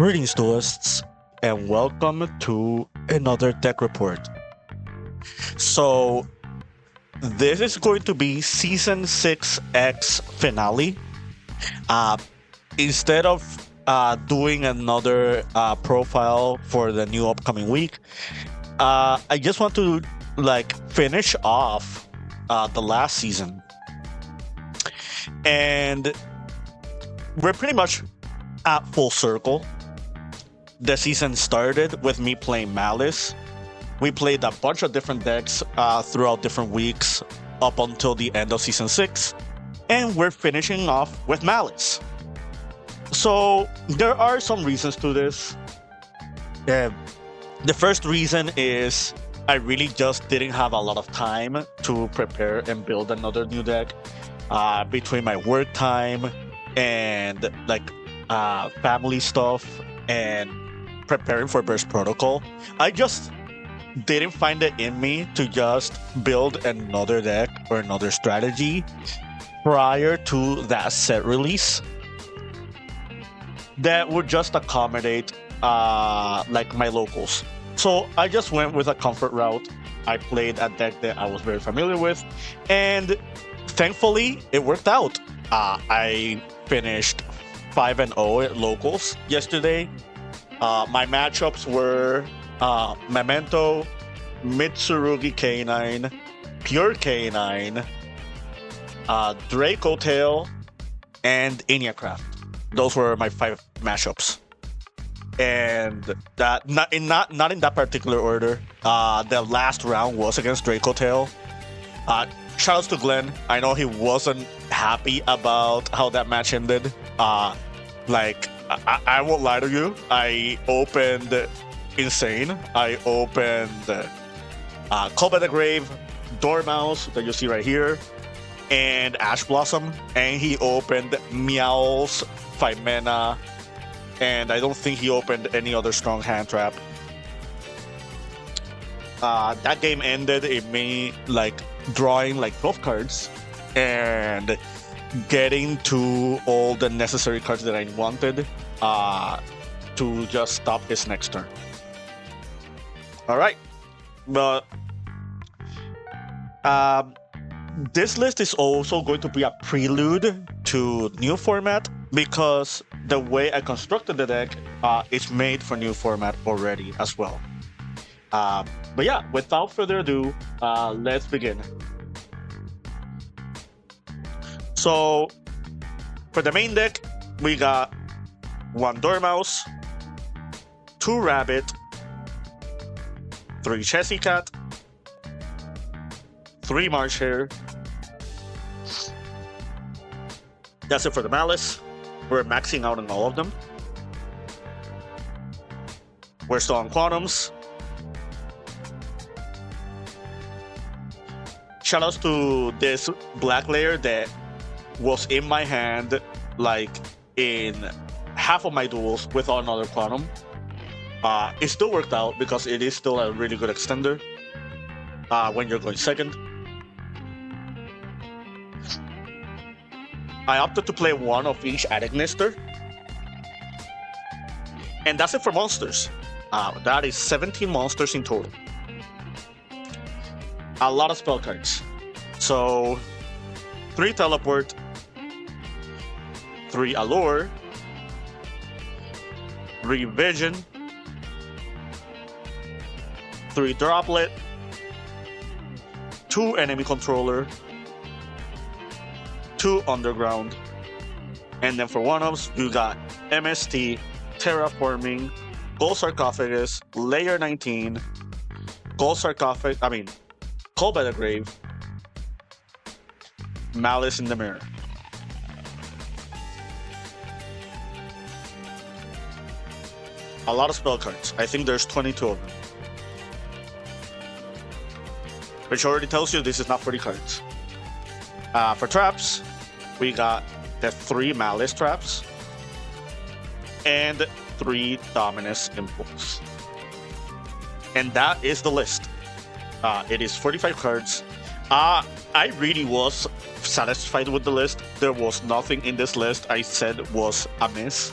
Greetings, duelists, and welcome to another deck report. So, this is going to be Season 6X finale. Instead of doing another profile for the new upcoming week, I just want to finish off the last season. And we're pretty much at full circle. The season started with me playing Maliss. We played a bunch of different decks throughout different weeks up until the end of Season 6. And we're finishing off with Maliss. So there are some reasons to this. The first reason is I really just didn't have a lot of time to prepare and build another new deck between my work time and family stuff and preparing for Burst Protocol. I just didn't find it in me to just build another deck or another strategy prior to that set release that would just accommodate my locals. So I just went with a comfort route. I played a deck that I was very familiar with, and thankfully it worked out. I finished 5-0 at locals yesterday. My matchups were Memento, Mitsurugi K9, Pure K9, Draco Tail, and Iniacraft. Those were my 5 matchups. And that not in that particular order. The last round was against Draco Tail. Shoutouts to Glenn. I know he wasn't happy about how that match ended. I won't lie to you. I opened Insane. I opened Call by the Grave, Dormouse that you see right here, and Ash Blossom. And he opened Meowls, 5-mana, and I don't think he opened any other strong hand trap. That game ended in me drawing 12 cards and getting to all the necessary cards that I wanted to just stop his next turn. Alright, but this list is also going to be a prelude to new format because the way I constructed the deck is made for new format already as well. But yeah, without further ado, let's begin. So, for the main deck, we got 1 Dormouse, 2 Rabbit, 3 Chessy Cat, 3 Marsh Hare. That's it for the Malice. We're maxing out on all of them. We're still on Quantums. Shoutouts to this black layer that was in my hand in half of my duels without another Quantum. It still worked out because it is still a really good extender when you're going second. I opted to play 1 of each Adagnister. And that's it for monsters. That is 17 monsters in total. A lot of spell cards. So, 3 Teleport, 3 Allure, 3 Vision, 3 Droplet, 2 Enemy Controller, 2 Underground, and then for one-offs, you got MST, Terraforming, Gold Sarcophagus, Layer 19, Call by the Grave, Malice in the Mirror. A lot of spell cards. I think there's 22 of them. Which already tells you this is not 40 cards. For traps, we got the 3 Malice traps and 3 Dominus Impulse. And that is the list. It is 45 cards. I really was satisfied with the list. There was nothing in this list I said was amiss.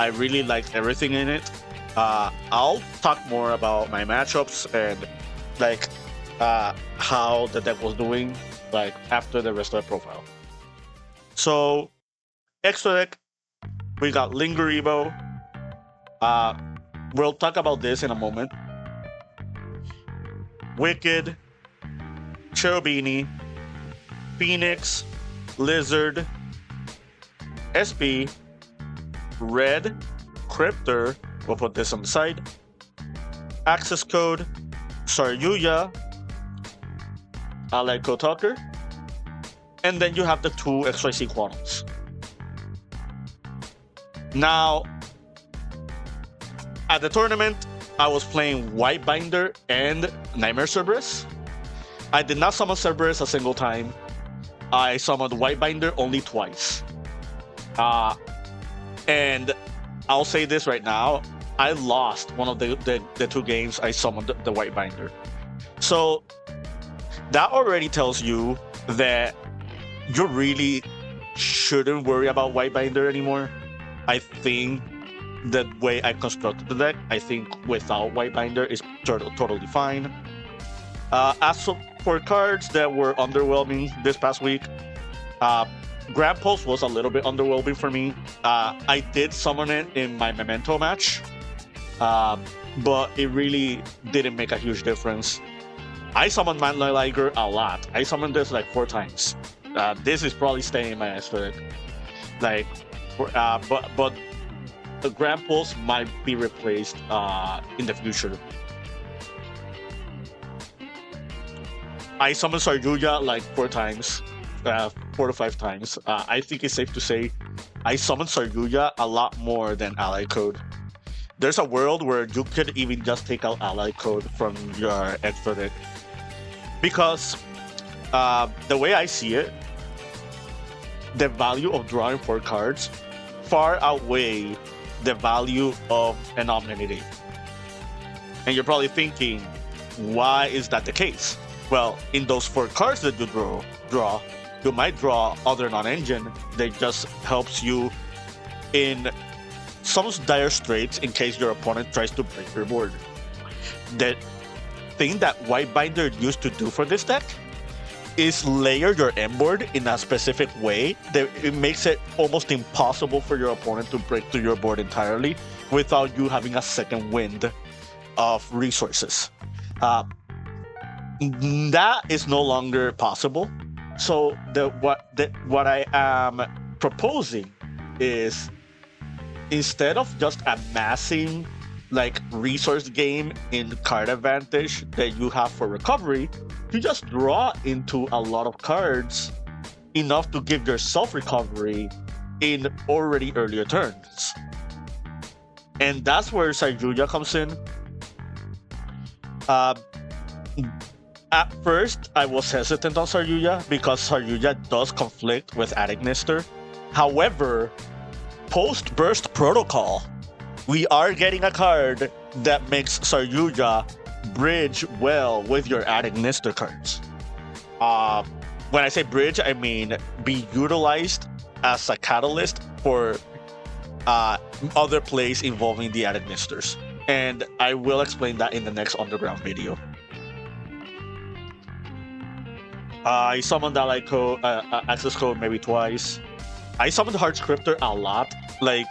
I really liked everything in it. I'll talk more about my matchups and like how the deck was doing like after the rest of the profile. So extra deck, we got Linger Evo. We'll talk about this in a moment. Wicked, Cherubini, Phoenix, Lizard, SP, Red, Cryptor, we'll put this on the side, Access Code, Saryuya, Allied Kotaker, and then you have the two XYZ Quantums. Now, at the tournament, I was playing White Binder and Nightmare Cerberus. I did not summon Cerberus a single time. I summoned White Binder only twice. And I'll say this right now, I lost one of the two games I summoned the White Binder. So that already tells you that you really shouldn't worry about White Binder anymore. I think the way I constructed the deck, I think without White Binder is totally fine. As for cards that were underwhelming this past week, Grand Pulse was a little bit underwhelming for me. I did summon it in my Memento match, but it really didn't make a huge difference. I summoned Manly Liger a lot. I summoned this like 4 times. This is probably staying in my aesthetic. Like, but the Grand Pulse might be replaced in the future. I summoned Saryuya like 4 times, 4 to 5 times. I think it's safe to say I summoned Saryuya a lot more than Ally Code. There's a world where you could even just take out Ally Code from your extra deck. Because the way I see it, the value of drawing 4 cards far outweigh the value of an Omninity. And you're probably thinking, why is that the case? Well, in those 4 cards that you draw, you might draw other non-engine that just helps you in some dire straits in case your opponent tries to break your board. The thing that White Binder used to do for this deck is layer your end board in a specific way that it makes it almost impossible for your opponent to break through your board entirely without you having a second wind of resources. That is no longer possible. So what I am proposing is, instead of just amassing like resource gain in card advantage that you have for recovery, you just draw into a lot of cards enough to give yourself recovery in already earlier turns. And that's where Saryuya comes in. At first, I was hesitant on Saryuya because Saryuya does conflict with Adagnister. However, post-burst protocol, we are getting a card that makes Saryuya bridge well with your Adagnister cards. When I say bridge, I mean be utilized as a catalyst for other plays involving the Adagnisters. And I will explain that in the next Underground video. I summoned Ally Code, Access Code maybe twice. I summoned Heart Cryptor a lot. Like,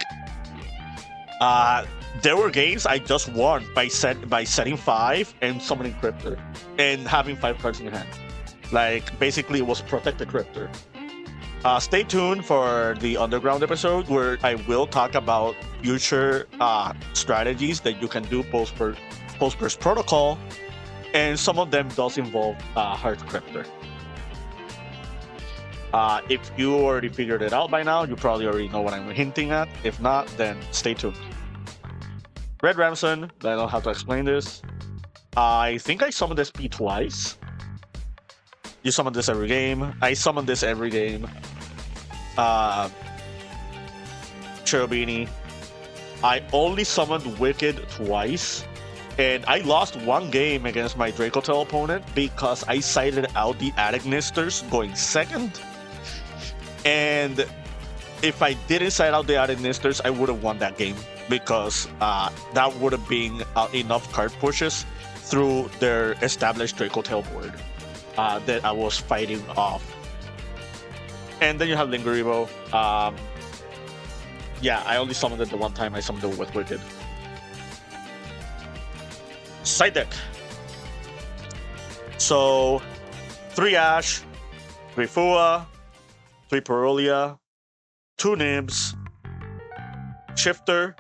there were games I just won by setting 5 and summoning Cryptor and having 5 cards in your hand. Like, basically it was Protect the Cryptor. Stay tuned for the Underground episode where I will talk about future strategies that you can do post-burst protocol, and some of them does involve Heart Cryptor. If you already figured it out by now, you probably already know what I'm hinting at. If not, then stay tuned. Red Ramson, I don't have to explain this. I think I summoned SP twice. You summon this every game. I summon this every game. Cherubini. I only summoned Wicked twice. And I lost 1 game against my Dracotel opponent because I sided out the Adagnisters going second. And if I didn't side out the Adignisters, I would have won that game because that would have been enough card pushes through their established Draco Tail board that I was fighting off. And then you have Lingerivo. Yeah, I only summoned it the one time I summoned it with Wicked. Side deck. So, 3 Ash, 3 Fua, 3 Parolia, 2 Nibs, Shifter,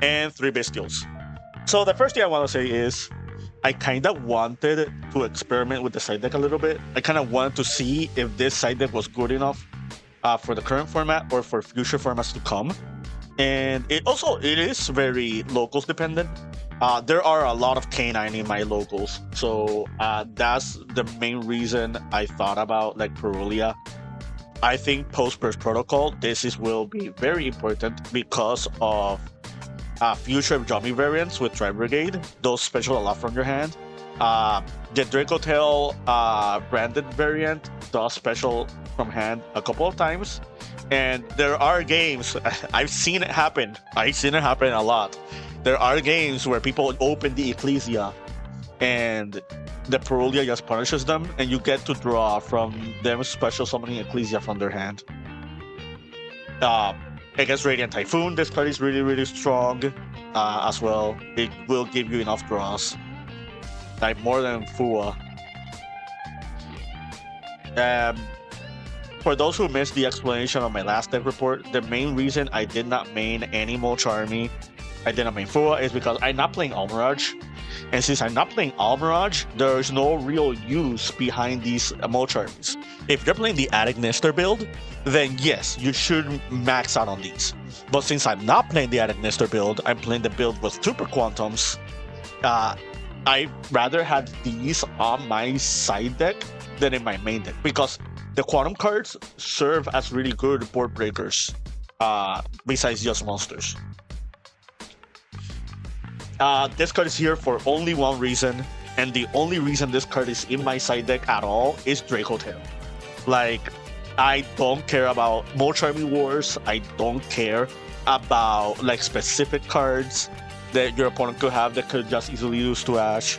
and 3 Bestials. So the first thing I want to say is, I kind of wanted to experiment with the side deck a little bit. I kind of wanted to see if this side deck was good enough for the current format or for future formats to come. And it is very locals dependent. There are a lot of K9 in my locals, so that's the main reason I thought about like Parolia. I think post-burst protocol, will be very important because of future Jummy variants with Tri Brigade. Those special a lot from your hand. The Draco Tail branded variant does special from hand a couple of times. And there are games, I've seen it happen. I've seen it happen a lot. There are games where people open the Ecclesia and the Parolia just punishes them, and you get to draw from them special summoning Ecclesia from their hand. Against Radiant Typhoon, this card is really, really strong as well. It will give you enough draws, like more than Fua. For those who missed the explanation of my last deck report, the main reason I did not main any Molcharmy, I did not main Fua, is because I'm not playing Almirage. And since I'm not playing Almirage, there's no real use behind these Molcharmies. If you're playing the Adignister build, then yes, you should max out on these. But since I'm not playing the Adignister build, I'm playing the build with Super Quantums, I rather had these on my side deck than in my main deck, because the Quantum cards serve as really good board breakers, besides just monsters. This card is here for only one reason, and the only reason this card is in my side deck at all is Draco Tail. Like, I don't care about Molcharmy Wars, I don't care about like specific cards that your opponent could have that could just easily lose to Ash.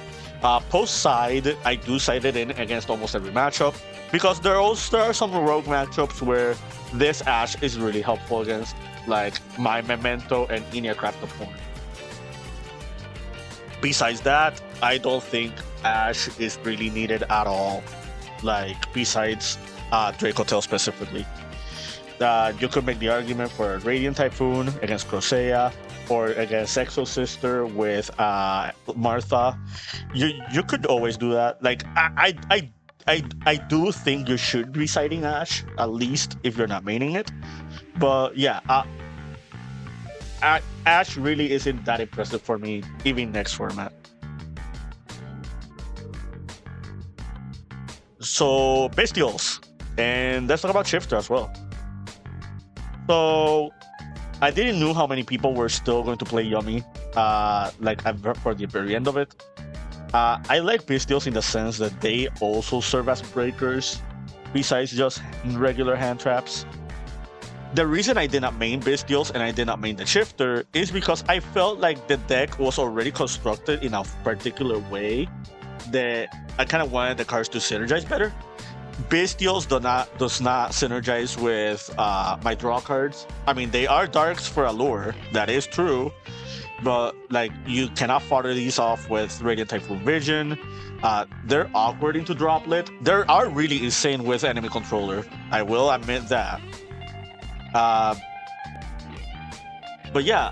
Post side, I do side it in against almost every matchup, because there are some rogue matchups where this Ash is really helpful against, like my Memento and Inia Craft of Horn. Besides that, I don't think Ash is really needed at all, like besides Draco Tail specifically. You could make the argument for Radiant Typhoon against Crocea, or against Exo Sister with Martha. You could always do that. Like I do think you should be siding Ash, at least if you're not maining it. But yeah, Ash really isn't that impressive for me, even next format. So, Bestials. And let's talk about Shifter as well. So, I didn't know how many people were still going to play Yummy, like for the very end of it. I like Bestials in the sense that they also serve as breakers, besides just regular hand traps. The reason I did not main Bestials and I did not main the Shifter is because I felt like the deck was already constructed in a particular way that I kind of wanted the cards to synergize better. Bestials does not synergize with my draw cards. I mean, they are darks for Allure, that is true, but like you cannot fodder these off with Radiant Typhoon Vision. They're awkward into Droplet. They are really insane with enemy controller, I will admit that. But yeah,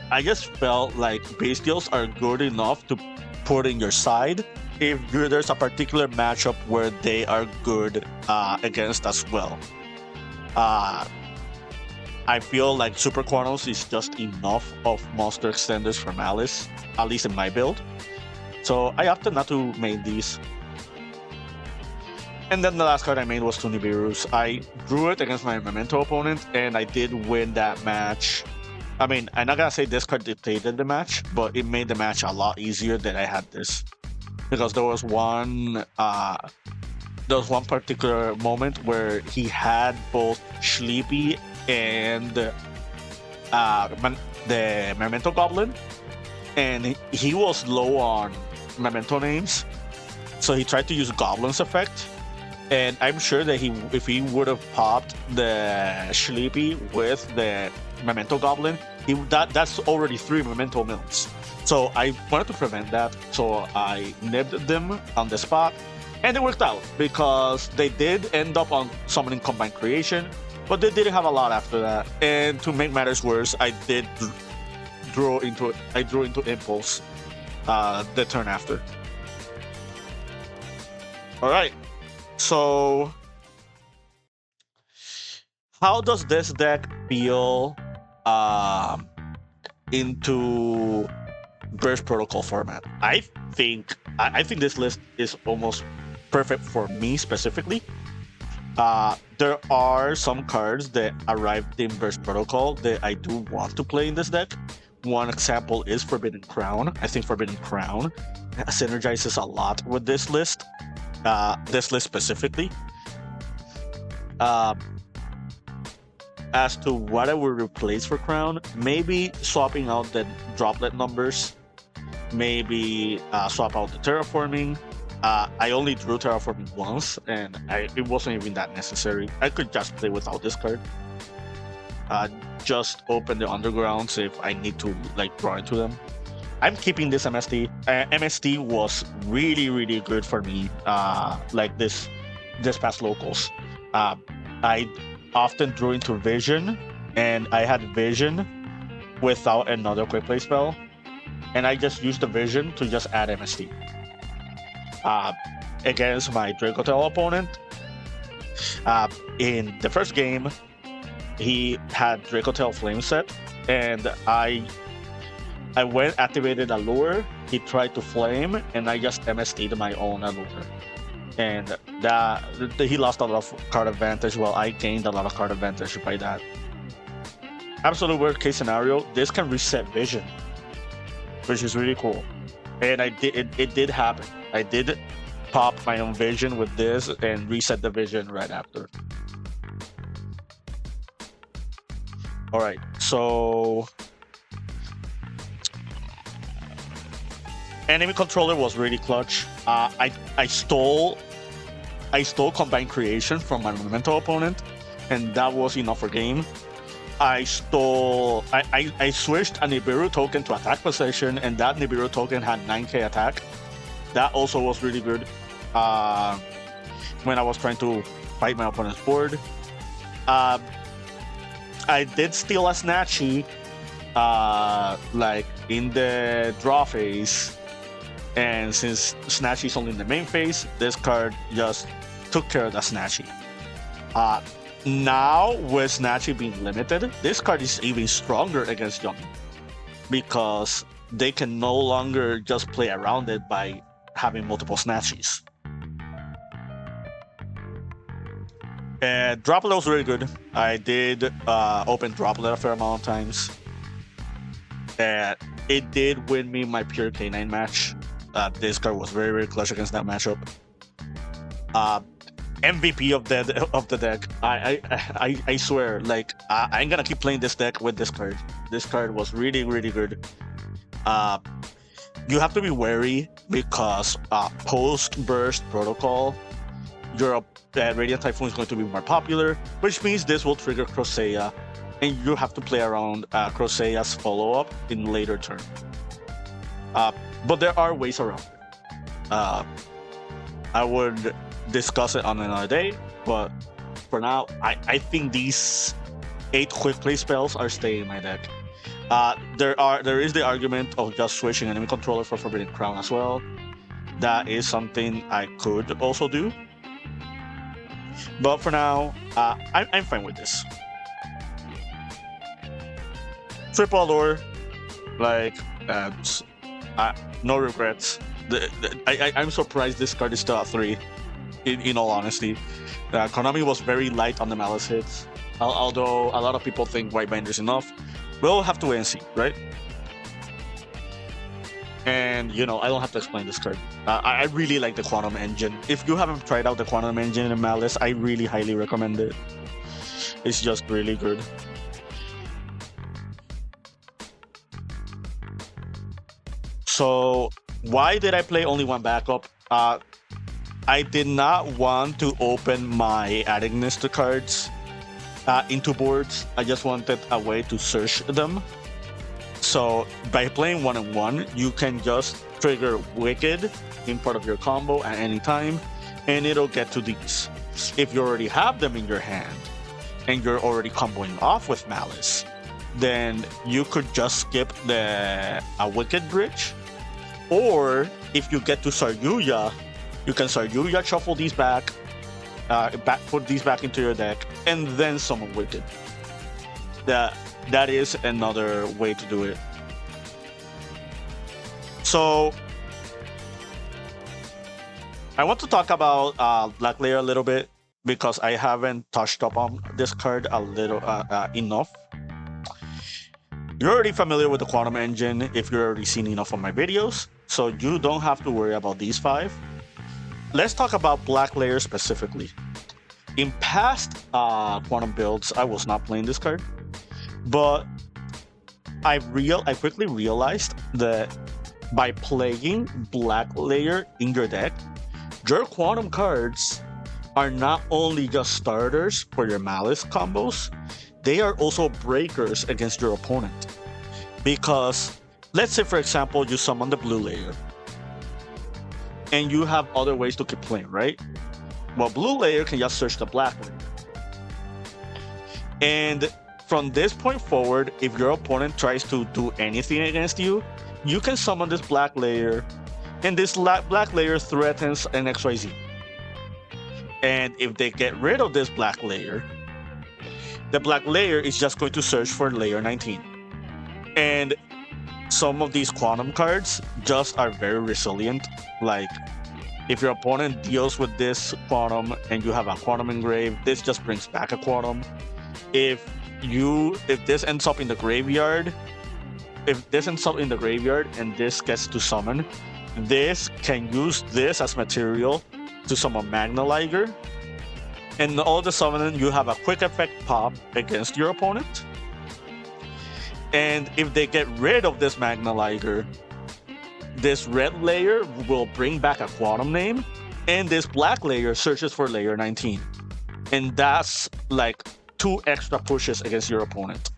I just felt like Bestials are good enough to put in your side if there's a particular matchup where they are good against as well. I feel like Super Quantums is just enough of monster extenders for Maliss, at least in my build. So I opted not to main these. And then the last card I made was Nibiru's. I drew it against my Memento opponent, and I did win that match. I mean, I'm not gonna say this card dictated the match, but it made the match a lot easier that I had this. Because there was one particular moment where he had both Sleepy and the Memento Goblin, and he was low on Memento names, so he tried to use Goblin's effect. And I'm sure that if he would have popped the Sleepy with the Memento Goblin, that's already 3 Memento Mills. So I wanted to prevent that, so I nibbed them on the spot, and it worked out because they did end up on summoning Combined Creation, but they didn't have a lot after that. And to make matters worse, I drew into Impulse the turn after. All right. So, how does this deck feel into Burst Protocol format? I think this list is almost perfect for me specifically. There are some cards that arrived in Burst Protocol that I do want to play in this deck. One example is Forbidden Crown. I think Forbidden Crown synergizes a lot with this list. This list specifically. As to what I would replace for Crown, maybe swapping out the droplet numbers, maybe swap out the terraforming. I only drew terraforming once, and it wasn't even that necessary. I could just play without this card. Just open the undergrounds if I need to draw into them. I'm keeping this MST. MST was really, really good for me. This past locals. I often drew into Vision, and I had Vision without another quick play spell, and I just used the Vision to just add MST. Against my Dracotel opponent, in the first game, he had Dracotel Flame set, and I went, activated a lure, he tried to flame, and I just MST'd my own lure. And he lost a lot of card advantage, while I gained a lot of card advantage by that. Absolute worst case scenario, this can reset Vision, which is really cool. And it did happen. I did pop my own Vision with this and reset the Vision right after. Alright, so enemy controller was really clutch. I stole Combined Creation from my Memento opponent, and that was enough for game. I switched a Nibiru token to attack possession, and that Nibiru token had 9k attack. That also was really good when I was trying to fight my opponent's board. I did steal a Snatchy in the draw phase, and since Snatchy is only in the main phase, this card just took care of the Snatchy. Now with Snatchy being limited, this card is even stronger against Young, because they can no longer just play around it by having multiple Snatchies. And Droplet was really good. I did open Droplet a fair amount of times. And it did win me my pure K9 match. This card was very, very clutch against that matchup. MVP of the deck. I swear, I'm gonna keep playing this deck with this card. This card was really, really good. You have to be wary because post Burst Protocol, your Radiant Typhoon is going to be more popular, which means this will trigger Crosea, and you have to play around Crosea's follow-up in later turn. But there are ways around it. I would discuss it on another day, but for now, I think these 8 quick play spells are staying in my deck. There is the argument of just switching enemy controller for Forbidden Crown as well. That is something I could also do. But for now, I'm fine with this. Triple Allure, no regrets. I'm surprised this card is still at 3, in all honesty. Konami was very light on the Maliss hits, although a lot of people think White Binder's enough. We'll have to wait and see, right? And, I don't have to explain this card. I really like the Quantum Engine. If you haven't tried out the Quantum Engine in Maliss, I really highly recommend it. is just really good. So why did I play only one backup? I did not want to open my adding list cards into boards. I just wanted a way to search them. So by playing 1-1, you can just trigger Wicked in part of your combo at any time, and it'll get to these. If you already have them in your hand, and you're already comboing off with Maliss, then you could just skip the Wicked Bridge. Or if you get to Saryuya, you can Saryuya shuffle these back, put these back into your deck, and then summon Wicked. That is another way to do it. So I want to talk about Black Layer a little bit because I haven't touched up on this card a little enough. You're already familiar with the Quantum Engine if you've already seen enough of my videos, so you don't have to worry about these 5. Let's talk about Black Layer specifically. In past Quantum builds, I was not playing this card, but I quickly realized that by playing Black Layer in your deck, your Quantum cards are not only just starters for your Maliss combos, they are also breakers against your opponent. Because let's say, for example, you summon the Blue Layer, and you have other ways to keep playing, right? Well, Blue Layer can just search the Black Layer. And from this point forward, if your opponent tries to do anything against you, you can summon this Black Layer, and this Black Layer threatens an XYZ. And if they get rid of this Black Layer, the Black Layer is just going to search for layer 19. And some of these Quantum cards just are very resilient. Like, if your opponent deals with this Quantum and you have a Quantum engraved, this just brings back a Quantum. If this ends up in the graveyard, and this gets to summon, this can use this as material to summon Magna Liger. And all of a sudden, you have a quick effect pop against your opponent. And if they get rid of this Magna Liger, this red layer will bring back a Quantum name, and this Black Layer searches for layer 19. And that's like 2 extra pushes against your opponent.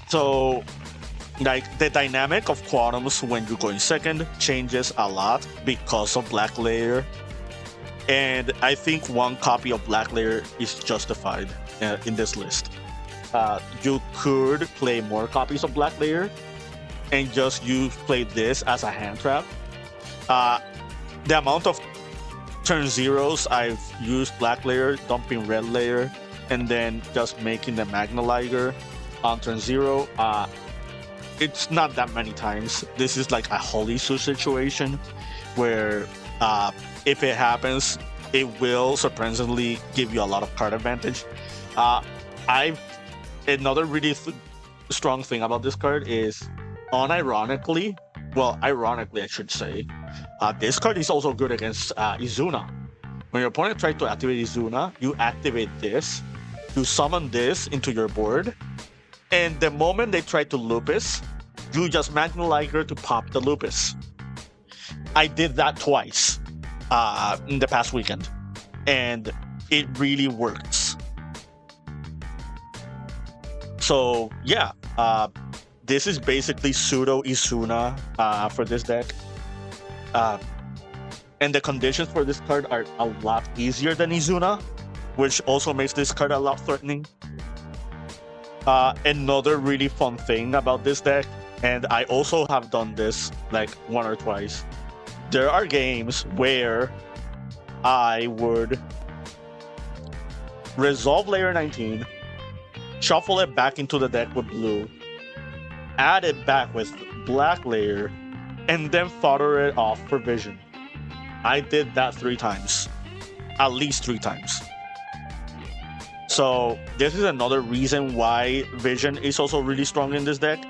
So, like, the dynamic of Quantums when you're going second changes a lot because of Black Layer. And I think 1 copy of Black Layer is justified in this list. You could play more copies of Black Layer and just play this as a hand trap. The amount of turn zeros I've used Black Layer, dumping Red Layer, and then just making the Magna Liger on turn 0, it's not that many times. This is like a Holy Su situation where if it happens, it will surprisingly give you a lot of card advantage. Another really strong thing about this card is, ironically, I should say, this card is also good against Izuna. When your opponent tries to activate Izuna, you activate this, you summon this into your board, and the moment they try to Lupus, you just Magna Liger to pop the Lupus. I did that twice in the past weekend, and it really works. So yeah, this is basically pseudo Izuna for this deck. And the conditions for this card are a lot easier than Izuna, which also makes this card a lot threatening. Another really fun thing about this deck, and I also have done this like 1 or twice, there are games where I would resolve layer 19, shuffle it back into the deck with blue, add it back with Black Layer, and then fodder it off for Vision. I did that 3 times. At least 3 times. So this is another reason why Vision is also really strong in this deck.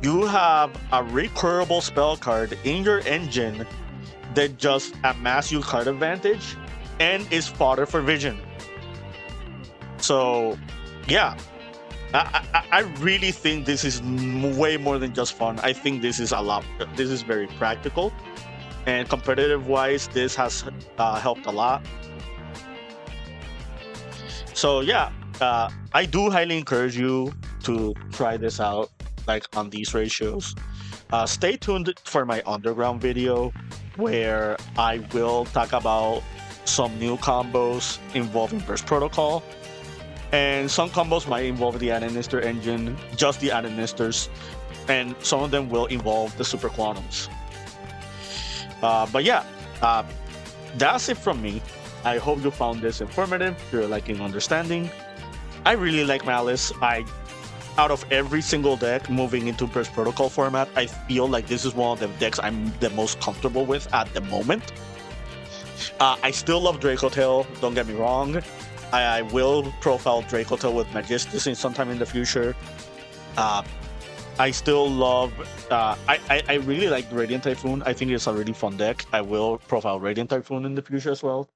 You have a recurable spell card in your engine that just amass you card advantage and is fodder for Vision. So, yeah, I really think this is way more than just fun. I think this is a lot. This is very practical, and competitive wise, this has helped a lot. So yeah, I do highly encourage you to try this out, like on these ratios. Stay tuned for my underground video, where I will talk about some new combos involving burst protocol. And some combos might involve the Administer engine, just the Administers, and some of them will involve the Super Quantums. But yeah, that's it from me. I hope you found this informative. You're liking understanding. I really like Malice. Out of every single deck moving into Burst Protocol format, I feel like this is one of the decks I'm the most comfortable with at the moment. I still love Dracotail, don't get me wrong. I will profile Dracotail with Magistus in sometime in the future. I still love. I really like Radiant Typhoon. I think it's a really fun deck. I will profile Radiant Typhoon in the future as well.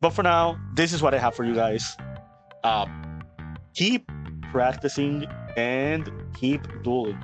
But for now, this is what I have for you guys. Keep practicing and keep dueling.